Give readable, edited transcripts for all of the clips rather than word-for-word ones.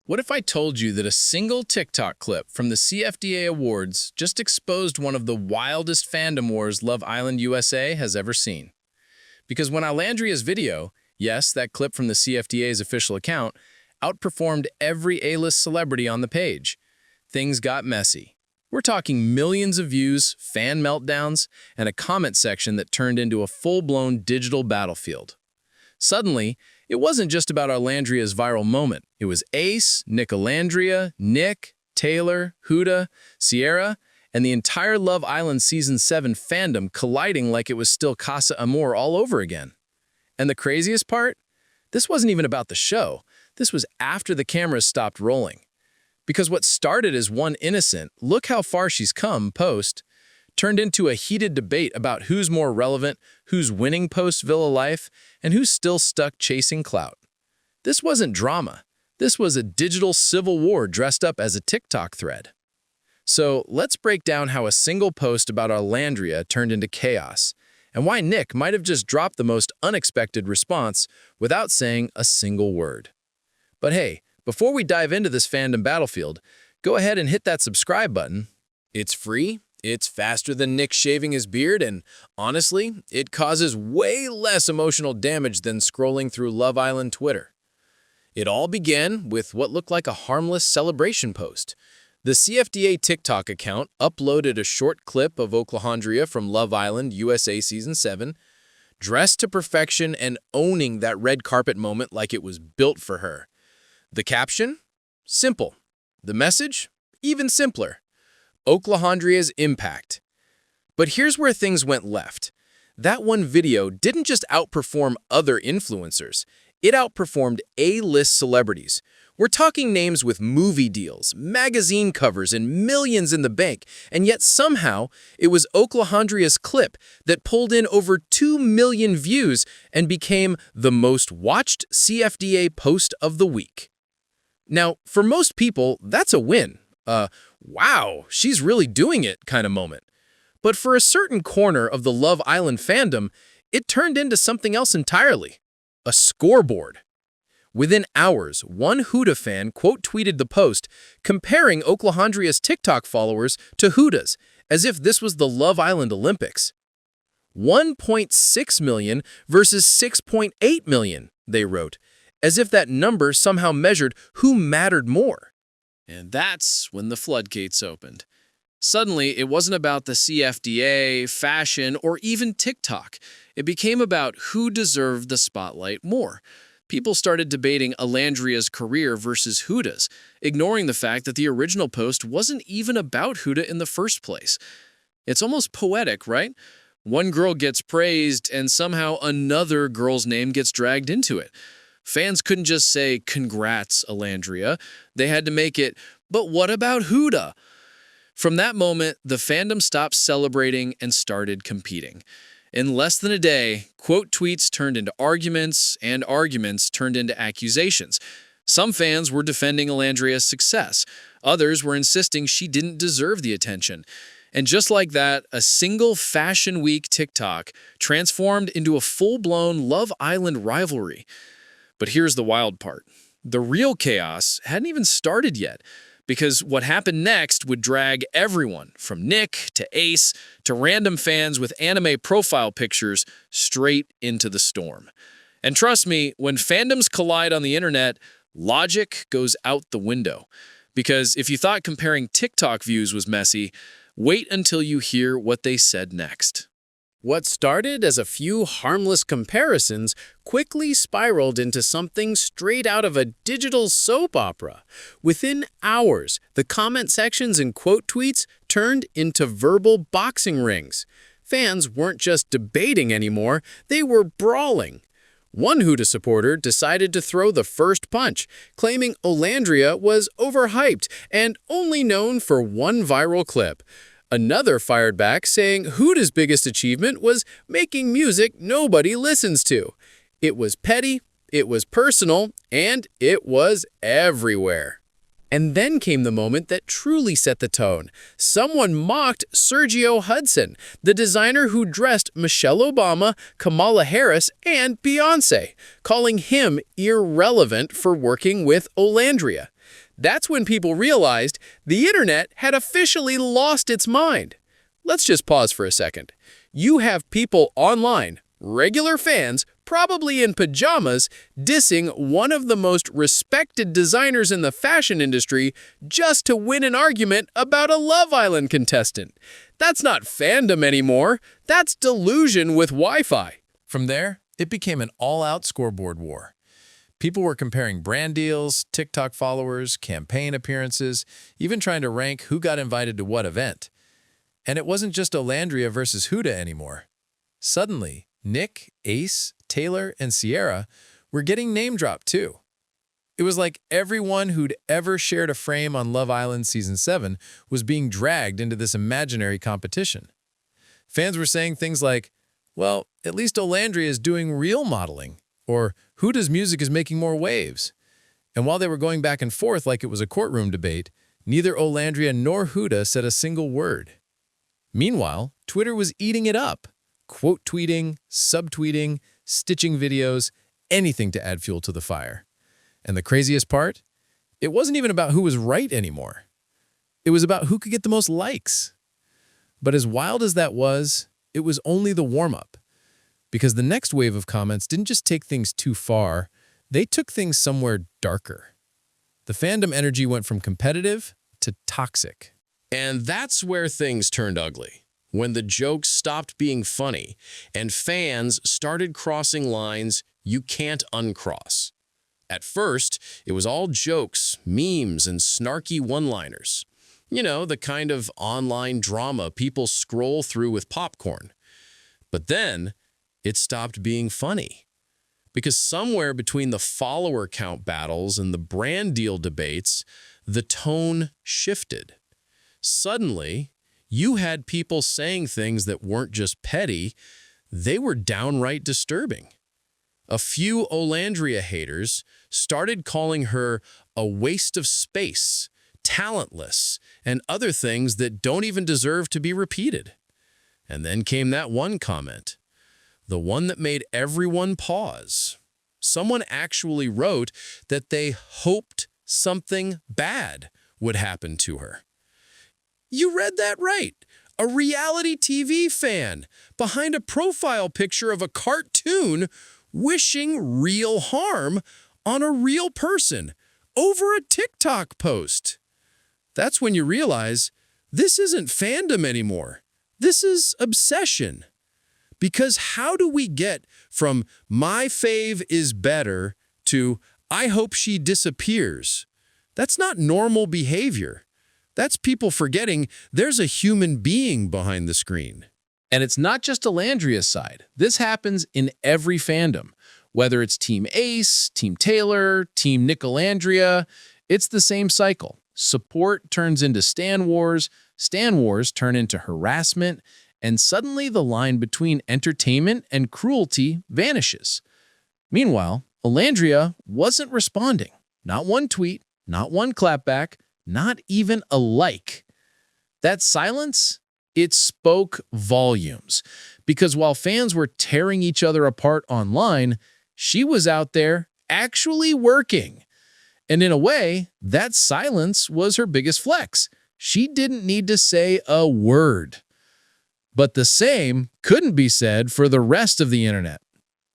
What if I told you that a single TikTok clip from the CFDA Awards just exposed one of the wildest fandom wars Love Island USA has ever seen? Because when Olandria's video, yes, that clip from the CFDA's official account, outperformed every A-list celebrity on the page, things got messy. We're talking millions of views, fan meltdowns, and a comment section that turned into a full-blown digital battlefield. Suddenly, it wasn't just about Olandria's viral moment. It was Ace, Nicolandria, Nic, Taylor, Huda, Cierra, and the entire Love Island Season 7 fandom colliding like it was still Casa Amor all over again. And the craziest part? This wasn't even about the show. This was after the cameras stopped rolling. Because what started as one innocent, look how far she's come post, turned into a heated debate about who's more relevant, who's winning post-Villa life, and who's still stuck chasing clout. This wasn't drama. This was a digital civil war dressed up as a TikTok thread. So let's break down how a single post about Olandria turned into chaos, and why Nic might have just dropped the most unexpected response without saying a single word. But hey, before we dive into this fandom battlefield, go ahead and hit that subscribe button. It's free. It's faster than Nic shaving his beard, and honestly, it causes way less emotional damage than scrolling through Love Island Twitter. It all began with what looked like a harmless celebration post. The CFDA TikTok account uploaded a short clip of Nicolandria from Love Island USA Season 7, dressed to perfection and owning that red carpet moment like it was built for her. The caption? Simple. The message? Even simpler. Nicolandria's impact. But here's where things went left. That one video didn't just outperform other influencers. It outperformed A-list celebrities. We're talking names with movie deals, magazine covers, and millions in the bank, and yet somehow it was Nicolandria's clip that pulled in over 2 million views and became the most watched CFDA post of the week. Now, for most people, that's a win. Wow, she's really doing it kind of moment. But for a certain corner of the Love Island fandom, it turned into something else entirely. A scoreboard. Within hours, one Huda fan quote-tweeted the post, comparing Nicolandria's TikTok followers to Huda's, as if this was the Love Island Olympics. 1.6 million versus 6.8 million, they wrote, as if that number somehow measured who mattered more. And that's when the floodgates opened. Suddenly, it wasn't about the CFDA, fashion, or even TikTok. It became about who deserved the spotlight more. People started debating Olandria's career versus Huda's, ignoring the fact that the original post wasn't even about Huda in the first place. It's almost poetic, right? One girl gets praised, and somehow another girl's name gets dragged into it. Fans couldn't just say, "Congrats, Olandria." They had to make it, "But what about Huda?" From that moment, the fandom stopped celebrating and started competing. In less than a day, quote tweets turned into arguments, and arguments turned into accusations. Some fans were defending Olandria's success. Others were insisting she didn't deserve the attention. And just like that, a single Fashion Week TikTok transformed into a full-blown Love Island rivalry. But here's the wild part. The real chaos hadn't even started yet, because what happened next would drag everyone, from Nic to Ace to random fans with anime profile pictures, straight into the storm. And trust me, when fandoms collide on the internet, logic goes out the window. Because if you thought comparing TikTok views was messy, wait until you hear what they said next. What started as a few harmless comparisons quickly spiraled into something straight out of a digital soap opera. Within hours, the comment sections and quote tweets turned into verbal boxing rings. Fans weren't just debating anymore, they were brawling. One Huda supporter decided to throw the first punch, claiming Olandria was overhyped and only known for one viral clip. Another fired back, saying Huda's biggest achievement was making music nobody listens to. It was petty, it was personal, and it was everywhere. And then came the moment that truly set the tone. Someone mocked Sergio Hudson, the designer who dressed Michelle Obama, Kamala Harris, and Beyoncé, calling him irrelevant for working with Olandria. That's when people realized the internet had officially lost its mind. Let's just pause for a second. You have people online, regular fans, probably in pajamas, dissing one of the most respected designers in the fashion industry just to win an argument about a Love Island contestant. That's not fandom anymore. That's delusion with Wi-Fi. From there, it became an all-out scoreboard war. People were comparing brand deals, TikTok followers, campaign appearances, even trying to rank who got invited to what event. And it wasn't just Olandria versus Huda anymore. Suddenly, Nic, Ace, Taylor, and Cierra were getting name-dropped too. It was like everyone who'd ever shared a frame on Love Island Season 7 was being dragged into this imaginary competition. Fans were saying things like, well, at least Olandria is doing real modeling, or Huda's music is making more waves. And while they were going back and forth like it was a courtroom debate, neither Olandria nor Huda said a single word. Meanwhile, Twitter was eating it up, quote tweeting, subtweeting, stitching videos, anything to add fuel to the fire. And the craziest part? It wasn't even about who was right anymore. It was about who could get the most likes. But as wild as that was, it was only the warm-up. Because the next wave of comments didn't just take things too far, they took things somewhere darker. The fandom energy went from competitive to toxic. And that's where things turned ugly. When the jokes stopped being funny and fans started crossing lines you can't uncross. At first, it was all jokes, memes, and snarky one-liners. You know, the kind of online drama people scroll through with popcorn. But then, it stopped being funny. Because somewhere between the follower count battles and the brand deal debates, the tone shifted. Suddenly, you had people saying things that weren't just petty, they were downright disturbing. A few Olandria haters started calling her a waste of space, talentless, and other things that don't even deserve to be repeated. And then came that one comment, the one that made everyone pause. Someone actually wrote that they hoped something bad would happen to her. You read that right. A reality TV fan behind a profile picture of a cartoon wishing real harm on a real person over a TikTok post. That's when you realize this isn't fandom anymore. This is obsession. Because how do we get from my fave is better to I hope she disappears? That's not normal behavior. That's people forgetting there's a human being behind the screen. And it's not just Olandria's side. This happens in every fandom. Whether it's Team Ace, Team Taylor, Team Nicolandria, it's the same cycle. Support turns into stan wars turn into harassment, and suddenly the line between entertainment and cruelty vanishes. Meanwhile, Olandria wasn't responding. Not one tweet, not one clapback, not even a like. That silence, it spoke volumes. Because while fans were tearing each other apart online, she was out there actually working. And in a way, that silence was her biggest flex. She didn't need to say a word. But the same couldn't be said for the rest of the internet.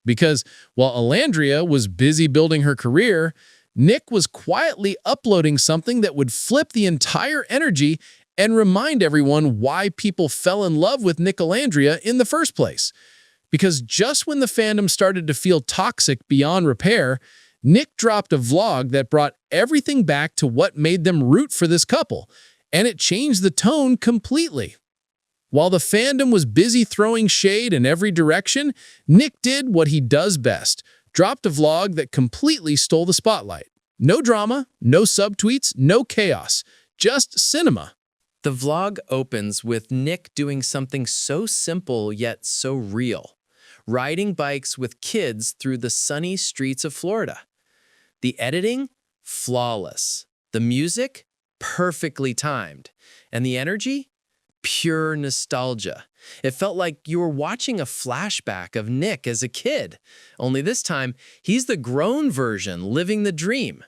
Because while Olandria was busy building her career, Nic was quietly uploading something that would flip the entire energy and remind everyone why people fell in love with Nicolandria in the first place. Because just when the fandom started to feel toxic beyond repair, Nic dropped a vlog that brought everything back to what made them root for this couple, and it changed the tone completely. While the fandom was busy throwing shade in every direction, Nic did what he does best, dropped a vlog that completely stole the spotlight. No drama, no subtweets, no chaos, just cinema. The vlog opens with Nic doing something so simple yet so real, riding bikes with kids through the sunny streets of Florida. The editing, flawless. The music, perfectly timed. And the energy, pure nostalgia. It felt like you were watching a flashback of Nic as a kid, only this time, he's the grown version living the dream.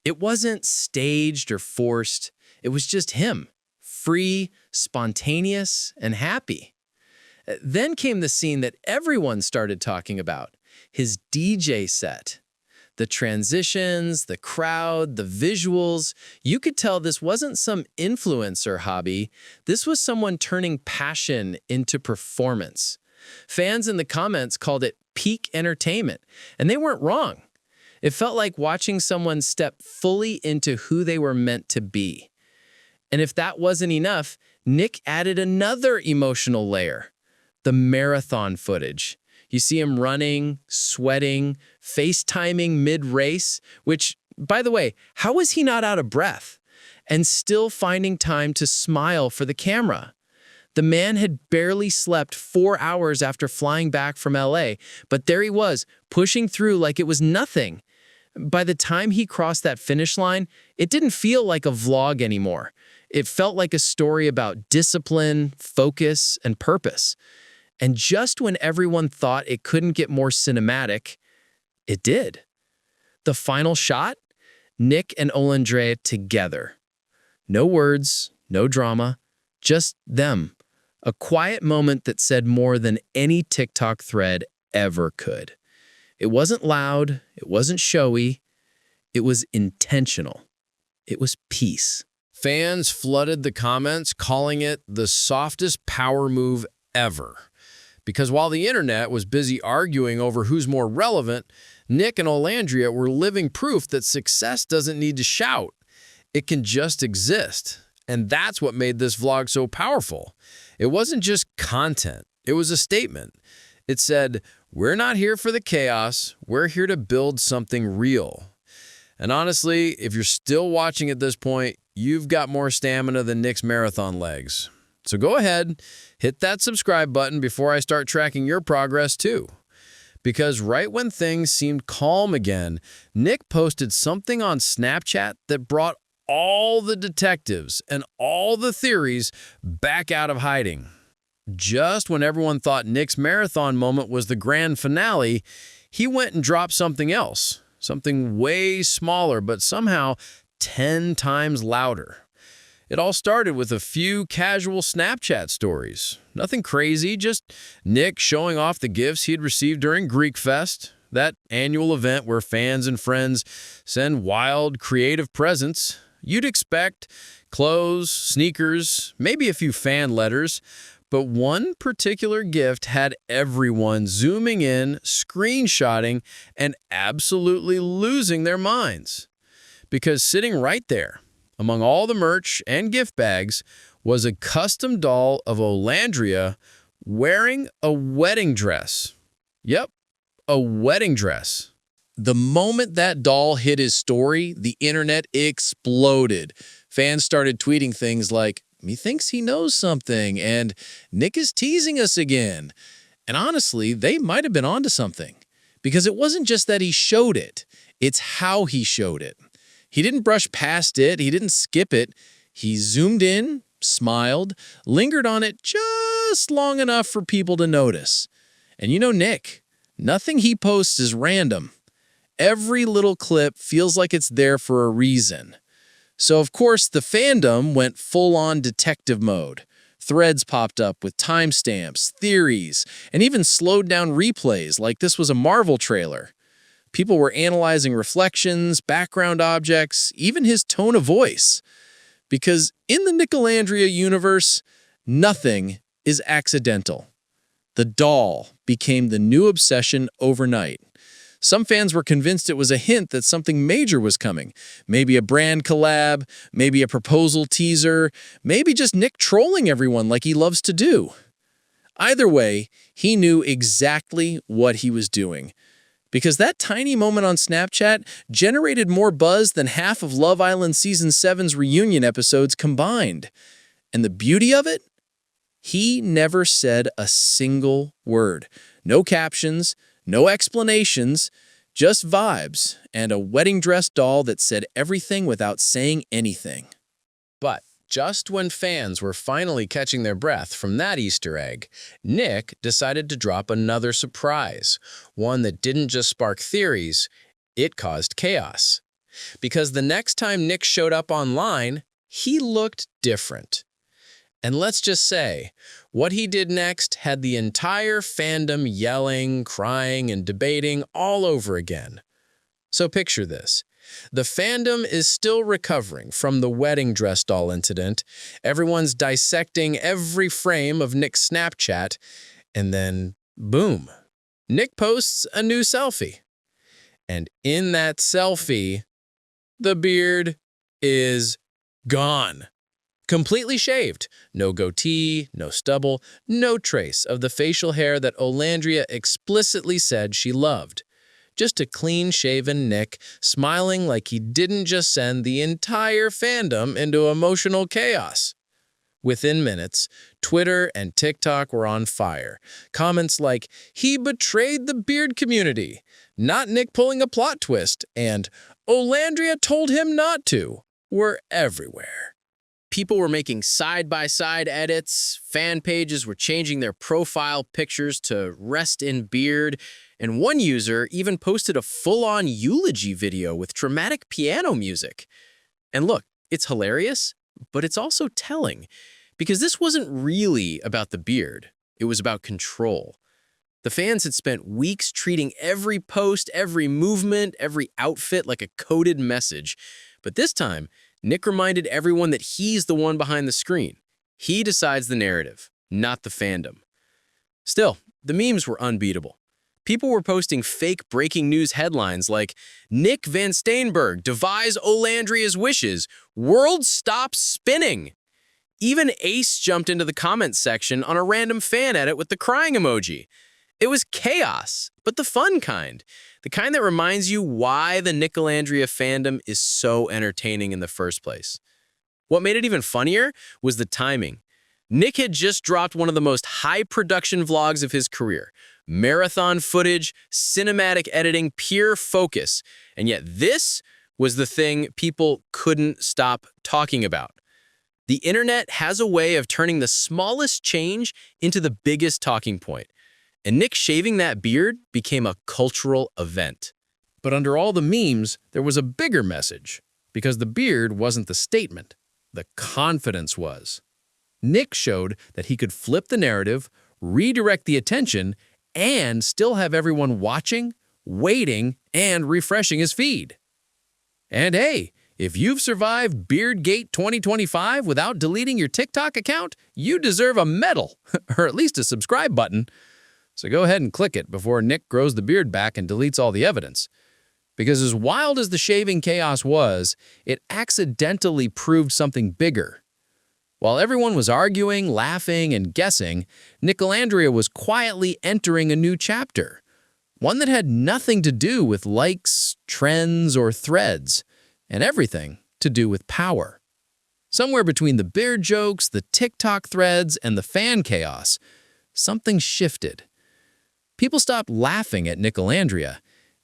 It wasn't staged or forced. It was just him, free, spontaneous, and happy. Then came the scene that everyone started talking about, his DJ set. The transitions, the crowd, the visuals. You could tell this wasn't some influencer hobby. This was someone turning passion into performance. Fans in the comments called it peak entertainment, and they weren't wrong. It felt like watching someone step fully into who they were meant to be. And if that wasn't enough, Nic added another emotional layer, the marathon footage. You see him running, sweating, FaceTiming mid-race, which, by the way, how was he not out of breath? And still finding time to smile for the camera. The man had barely slept 4 hours after flying back from LA, but there he was, pushing through like it was nothing. By the time he crossed that finish line, it didn't feel like a vlog anymore. It felt like a story about discipline, focus, and purpose. And just when everyone thought it couldn't get more cinematic, it did. The final shot? Nic and Olandria together. No words, no drama, just them. A quiet moment that said more than any TikTok thread ever could. It wasn't loud, it wasn't showy, it was intentional. It was peace. Fans flooded the comments, calling it the softest power move ever. Because while the internet was busy arguing over who's more relevant, Nic and Olandria were living proof that success doesn't need to shout. It can just exist. And that's what made this vlog so powerful. It wasn't just content. It was a statement. It said, we're not here for the chaos. We're here to build something real. And honestly, if you're still watching at this point, you've got more stamina than Nic's marathon legs. So go ahead, hit that subscribe button before I start tracking your progress too. Because right when things seemed calm again, Nic posted something on Snapchat that brought all the detectives and all the theories back out of hiding. Just when everyone thought Nic's marathon moment was the grand finale, he went and dropped something else, something way smaller, but somehow 10 times louder. It all started with a few casual Snapchat stories. Nothing crazy, just Nic showing off the gifts he'd received during Greek Fest, that annual event where fans and friends send wild, creative presents. You'd expect clothes, sneakers, maybe a few fan letters, but one particular gift had everyone zooming in, screenshotting, and absolutely losing their minds. Because sitting right there, among all the merch and gift bags, was a custom doll of Olandria wearing a wedding dress. Yep, a wedding dress. The moment that doll hit his story, the internet exploded. Fans started tweeting things like, "Methinks he knows something," and "Nic is teasing us again." And honestly, they might have been onto something. Because it wasn't just that he showed it, it's how he showed it. He didn't brush past it, he didn't skip it. He zoomed in, smiled, lingered on it just long enough for people to notice. And you know Nic, nothing he posts is random. Every little clip feels like it's there for a reason. So of course, the fandom went full-on detective mode. Threads popped up with timestamps, theories, and even slowed down replays like this was a Marvel trailer. People were analyzing reflections, background objects, even his tone of voice. Because in the Nicolandria universe, nothing is accidental. The doll became the new obsession overnight. Some fans were convinced it was a hint that something major was coming. Maybe a brand collab, maybe a proposal teaser, maybe just Nic trolling everyone like he loves to do. Either way, he knew exactly what he was doing. Because that tiny moment on Snapchat generated more buzz than half of Love Island Season 7's reunion episodes combined. And the beauty of it? He never said a single word. No captions, no explanations, just vibes and a wedding dress doll that said everything without saying anything. But just when fans were finally catching their breath from that Easter egg, Nic decided to drop another surprise, one that didn't just spark theories, it caused chaos. because the next time Nic showed up online, he looked different. And let's just say, what he did next had the entire fandom yelling, crying, and debating all over again. So picture this. The fandom is still recovering from the wedding dress doll incident. Everyone's dissecting every frame of Nic's Snapchat, and then, boom, Nic posts a new selfie. And in that selfie, the beard is gone. Completely shaved. No goatee, no stubble, no trace of the facial hair that Olandria explicitly said she loved. Just a clean-shaven Nic, smiling like he didn't just send the entire fandom into emotional chaos. Within minutes, Twitter and TikTok were on fire. Comments like, "He betrayed the beard community," "Not Nic pulling a plot twist," and "Olandria told him not to," were everywhere. People were making side-by-side edits, fan pages were changing their profile pictures to rest in beard, and one user even posted a full-on eulogy video with dramatic piano music. And look, it's hilarious, but it's also telling, because this wasn't really about the beard. It was about control. The fans had spent weeks treating every post, every movement, every outfit like a coded message. But this time, Nic reminded everyone that he's the one behind the screen. He decides the narrative, not the fandom. Still, the memes were unbeatable. People were posting fake breaking news headlines like, "Nic Van Steenberg defies Olandria's wishes. World stops spinning." Even Ace jumped into the comments section on a random fan edit with the crying emoji. It was chaos, but the fun kind. The kind that reminds you why the Nicolandria fandom is so entertaining in the first place. What made it even funnier was the timing. Nic had just dropped one of the most high-production vlogs of his career. Marathon footage, cinematic editing, pure focus. And yet this was the thing people couldn't stop talking about. The internet has a way of turning the smallest change into the biggest talking point. And Nic shaving that beard became a cultural event. But under all the memes, there was a bigger message, because the beard wasn't the statement. The confidence was. Nic showed that he could flip the narrative, redirect the attention, and still have everyone watching, waiting, and refreshing his feed. And hey, if you've survived Beardgate 2025 without deleting your TikTok account, you deserve a medal, or at least a subscribe button. So go ahead and click it before Nic grows the beard back and deletes all the evidence. Because as wild as the shaving chaos was, it accidentally proved something bigger. While everyone was arguing, laughing, and guessing, Nicolandria was quietly entering a new chapter. One that had nothing to do with likes, trends, or threads, and everything to do with power. Somewhere between the beard jokes, the TikTok threads, and the fan chaos, something shifted. People stopped laughing at Nicolandria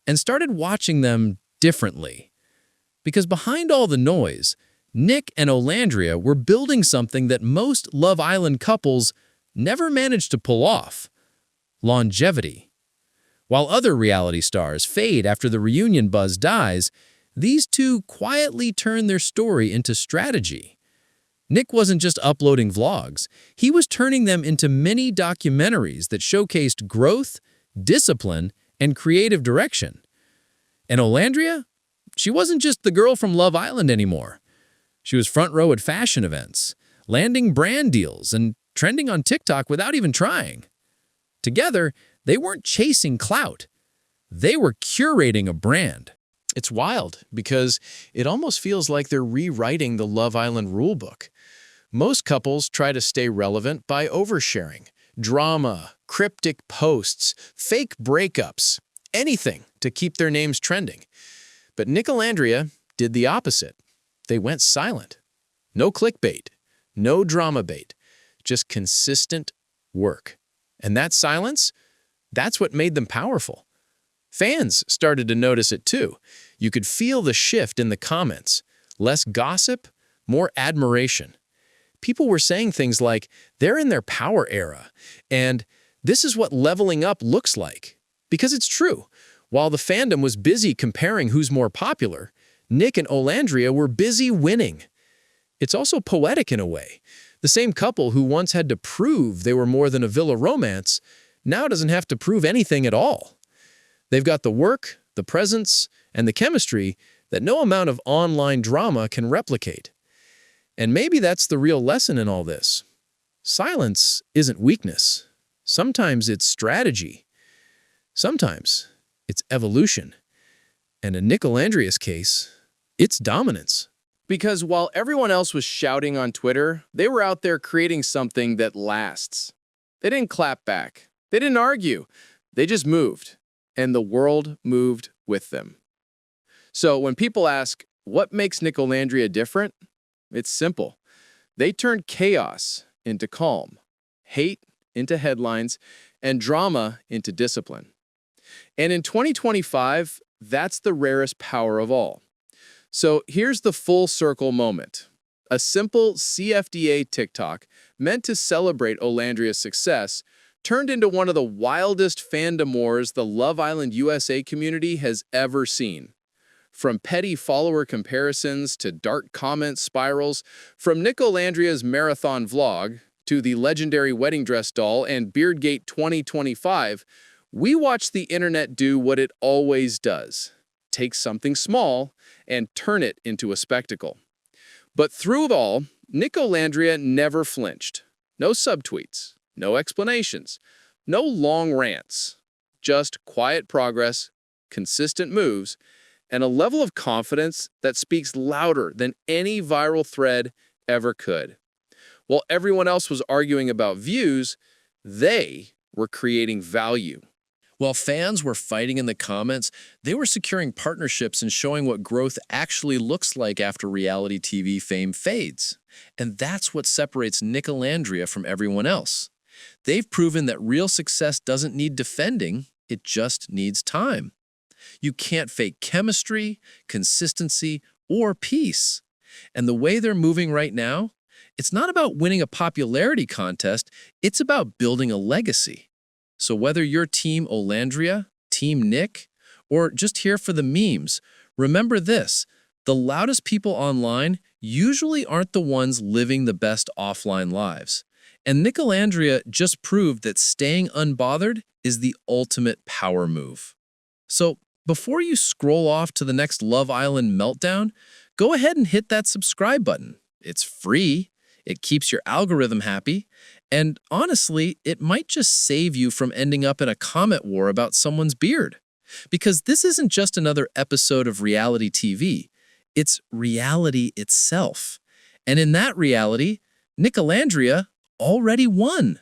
and started watching them differently. Because behind all the noise, Nic and Olandria were building something that most Love Island couples never managed to pull off: longevity. While other reality stars fade after the reunion buzz dies, these two quietly turn their story into strategy. Nic wasn't just uploading vlogs, he was turning them into mini documentaries that showcased growth, discipline, and creative direction. And Olandria? She wasn't just the girl from Love Island anymore. She was front row at fashion events, landing brand deals, and trending on TikTok without even trying. Together, they weren't chasing clout. They were curating a brand. It's wild because it almost feels like they're rewriting the Love Island rulebook. Most couples try to stay relevant by oversharing. Drama, cryptic posts, fake breakups, anything to keep their names trending. But Nicolandria did the opposite. They went silent. No clickbait, no drama bait, just consistent work. And that silence, that's what made them powerful. Fans started to notice it too. You could feel the shift in the comments. Less gossip, more admiration. People were saying things like, they're in their power era, and this is what leveling up looks like. Because it's true. While the fandom was busy comparing who's more popular, Nic and Olandria were busy winning. It's also poetic in a way. The same couple who once had to prove they were more than a villa romance now doesn't have to prove anything at all. They've got the work, the presence, and the chemistry that no amount of online drama can replicate. And maybe that's the real lesson in all this. Silence isn't weakness. Sometimes it's strategy. Sometimes it's evolution. And in Nicolandria's case, it's dominance. Because while everyone else was shouting on Twitter, they were out there creating something that lasts. They didn't clap back. They didn't argue. They just moved. And the world moved with them. So when people ask, what makes Nicolandria different? It's simple. They turned chaos into calm, hate into headlines, and drama into discipline. And in 2025, that's the rarest power of all. So here's the full circle moment. A simple CFDA TikTok meant to celebrate Olandria's success turned into one of the wildest fandom wars the Love Island USA community has ever seen. From petty follower comparisons to dark comment spirals, from Nicolandria's marathon vlog to the legendary wedding dress doll and Beardgate 2025, we watched the internet do what it always does. Take something small and turn it into a spectacle. But through it all, Nicolandria never flinched. No subtweets, no explanations, no long rants. Just quiet progress, consistent moves, and a level of confidence that speaks louder than any viral thread ever could. While everyone else was arguing about views, they were creating value. While fans were fighting in the comments, they were securing partnerships and showing what growth actually looks like after reality TV fame fades. And that's what separates Nicolandria from everyone else. They've proven that real success doesn't need defending, it just needs time. You can't fake chemistry, consistency, or peace. And the way they're moving right now, it's not about winning a popularity contest, it's about building a legacy. So whether you're Team Olandria, Team Nic, or just here for the memes, remember this: the loudest people online usually aren't the ones living the best offline lives. And Nicolandria just proved that staying unbothered is the ultimate power move. So before you scroll off to the next Love Island meltdown, go ahead and hit that subscribe button. It's free, it keeps your algorithm happy, and honestly, it might just save you from ending up in a comment war about someone's beard. Because this isn't just another episode of reality TV, it's reality itself. And in that reality, Nicolandria already won.